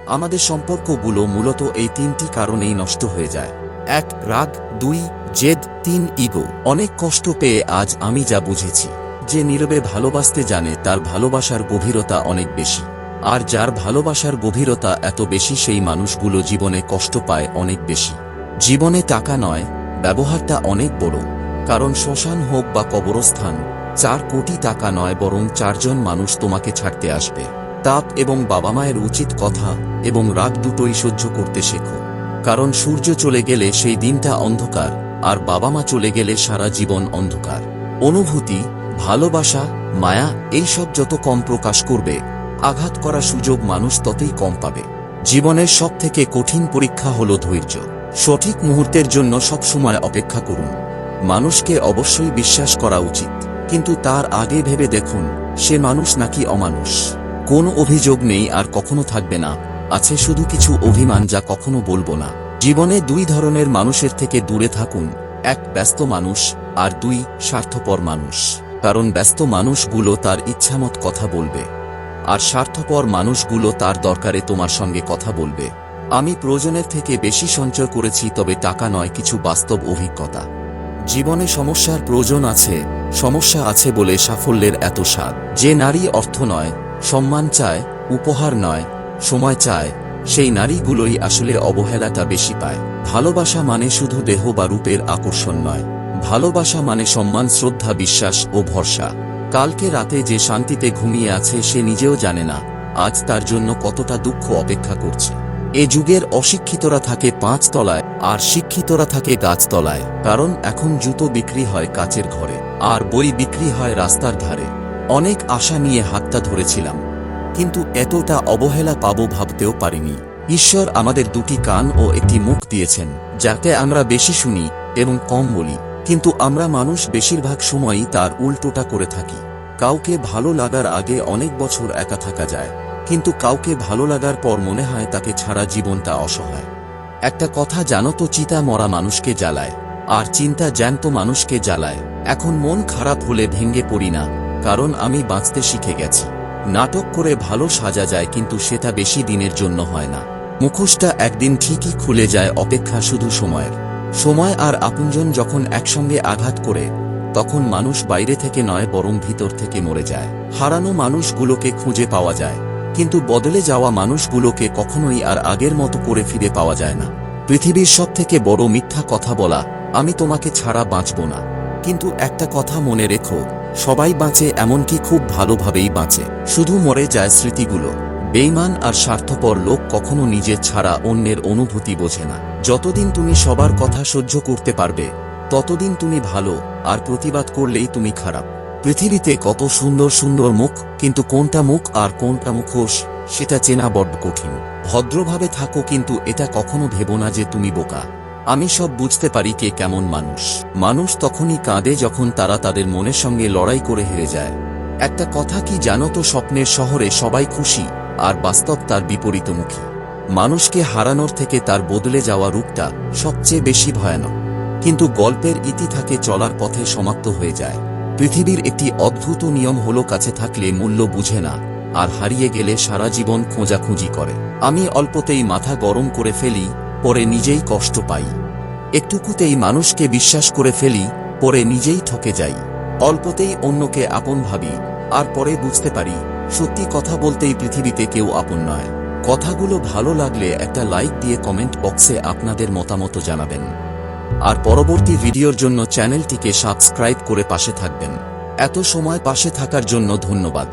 আমাদের সম্পর্কগুলো মূলত এই তিনটি কারণেই নষ্ট হয়ে যায়। 1. রাগ, 2. জেদ, 3. ইগো। অনেক কষ্ট পেয়ে আজ আমি যা বুঝেছি, যে নীরবে ভালোবাসতে জানে তার ভালোবাসার গভীরতা অনেক বেশি। আর যার ভালোবাসার গভীরতা এত বেশি সেই মানুষগুলো জীবনে কষ্ট পায় অনেক বেশি। জীবনে টাকা নয়, ব্যবহারটা অনেক বড়। কারণ শ্মশান হোক বা কবরস্থান, 4 কোটি টাকা নয় বরং 4 জন মানুষ তোমাকে ছাড়তে আসবে। তাপ এবং বাবা মায়ের উচিত কথা এবং রাগ দুটোই সহ্য করতে শেখো। কারণ সূর্য চলে গেলে সেই দিনটা অন্ধকার, আর বাবা মা চলে গেলে সারা জীবন অন্ধকার। অনুভূতি, ভালোবাসা, মায়া এইসব যত কম প্রকাশ করবে, আঘাত করার সুযোগ মানুষ ততই কম পাবে। জীবনের সবথেকে কঠিন পরীক্ষা হলো ধৈর্য। সঠিক মুহূর্তের জন্য সবসময় অপেক্ষা করুন। মানুষকে অবশ্যই বিশ্বাস করা উচিত, কিন্তু তার আগে ভেবে দেখুন সে মানুষ নাকি অমানুষ। কোনো অভিযোগ নেই আর কখনো থাকবে না, আছে শুধু কিছু অভিমান যা কখনো বলবো না। জীবনে 2 ধরনের মানুষের থেকে দূরে থাকুন, 1 ব্যস্ত মানুষ আর 2 স্বার্থপর মানুষ। কারণ ব্যস্ত মানুষগুলো তার ইচ্ছামত কথা বলবে, আর স্বার্থপর মানুষগুলো তার দরকারে তোমার সঙ্গে কথা বলবে। আমি প্রয়োজনের থেকে বেশি সঞ্চয় করেছি, তবে টাকা নয়, কিছু বাস্তব অভিজ্ঞতা। জীবনে সমস্যার প্রয়োজন আছে, সমস্যা আছে বলে সাফল্যের এত স্বাদ। যে নারী অর্থ নয়, সম্মান চায়, উপহার নয়, সময় চায়, সেই নারীগুলোই আসলে অবহেলাটা বেশি পায়। ভালোবাসা মানে শুধু দেহ বা রূপের আকর্ষণ নয়, ভালোবাসা মানে সম্মান, শ্রদ্ধা, বিশ্বাস ও ভরসা। কালকে রাতে যে শান্তিতে ঘুমিয়ে আছে সে নিজেও জানে না আজ তার জন্য কতটা দুঃখ অপেক্ষা করছে। এ যুগের অশিক্ষিতরা থাকে 5 তলায় আর শিক্ষিতরা থাকে গাছতলায়। কারণ এখন জুতো বিক্রি হয় কাচের ঘরে, আর বই বিক্রি হয় রাস্তার ধারে। অনেক আশা নিয়ে হাতটা ধরেছিলাম, কিন্তু এতটা অবহেলা পাবো ভাবতেও পারিনি। ঈশ্বর আমাদের 2টি কান ও একটি মুখ দিয়েছেন, যাতে আমরা বেশি শুনি এবং কম বলি। কিন্তু আমরা মানুষ বেশিরভাগ সময়ই তার উল্টোটা করে থাকি। কাউকে ভালো লাগার আগে অনেক বছর একা থাকা যায়, কিন্তু কাউকে ভালো লাগার পর মনে হয় তাকে ছাড়া জীবনটা অসহায়। একটা কথা জানো তো, চিতা মরা মানুষকে জ্বালায়, আর চিন্তা জ্যান্ত মানুষকে জ্বালায়। এখন মন খারাপ হলে ভেঙে পড়ি না, কারণ আমি বাঁচতে শিখে গেছি। নাটক করে ভালো সাজা যায়, কিন্তু সেটা বেশি দিনের জন্য হয় না। মুখোশটা একদিন ঠিকই খুলে যায়, অপেক্ষা শুধু সময়ের। সময় আর আপনজন যখন একসঙ্গে আঘাত করে, তখন মানুষ বাইরে থেকে নয় বরং ভিতর থেকে মরে যায়। হারানো মানুষগুলোকে খুঁজে পাওয়া যায়, কিন্তু বদলে যাওয়া মানুষগুলোকে কখনোই আর আগের মতো করে ফিরে পাওয়া যায় না। পৃথিবীর সবথেকে বড় মিথ্যা কথা বলা, আমি তোমাকে ছাড়া বাঁচব না। কিন্তু একটা কথা মনে রেখো, সবাই বাঁচে, এমনকি খুব ভালোভাবেই বাঁচে, শুধু মরে যায় স্মৃতিগুলো। বেঈমান আর স্বার্থপর লোক কখনো নিজের ছাড়া অন্যের অনুভূতি বোঝে না। যতদিন তুমি সবার কথা সহ্য করতে পারবে, ততদিন তুমি ভালো, আর প্রতিবাদ করলেই তুমি খারাপ। পৃথিবীতে কত সুন্দর সুন্দর মুখ, কিন্তু কোনটা মুখ আর কোনটা মুখোশ সেটা চেনা বড্ড কঠিন। ভদ্রভাবে থাকো, কিন্তু এটা কখনো ভেবো না যে তুমি বোকা। আমি সব বুঝতে পারি কে কেমন মানুষ। মানুষ তখনই কাঁদে যখন তারা তাদের মনের সঙ্গে লড়াই করে হেরে যায়। একটা কথা কি জানো তো, স্বপ্নের শহরে সবাই খুশি, আর বাস্তব তার বিপরীতমুখী। মানুষকে হারানোর থেকে তার বদলে যাওয়া রূপটা সবচেয়ে বেশি ভয়ানক। কিন্তু গল্পের ইতি থাকে চলার পথে সমাপ্ত হয়ে যায়। পৃথিবীর একটি অদ্ভুত নিয়ম হলো, কাছে থাকলে মূল্য বুঝে না, আর হারিয়ে গেলে সারা জীবন খোঁজাখুঁজি করে। আমি অল্পতেই মাথা গরম করে ফেলি, পরে নিজেই কষ্ট পাই। একটুকুতেই মানুষকে বিশ্বাস করে ফেলি, পরে নিজেই ঠকে যাই। অল্পতেই অন্যকে আপন ভাবি, আর পরে বুঝতে পারি সত্যি কথা বলতেই পৃথিবীতে কেউ আপন নয়। কথাগুলো ভালো লাগলে একটা লাইক দিয়ে কমেন্ট বক্সে আপনাদের মতামত জানাবেন, আর পরবর্তী ভিডিওর জন্য চ্যানেলটিকে সাবস্ক্রাইব করে পাশে থাকবেন। এত সময় পাশে থাকার জন্য ধন্যবাদ।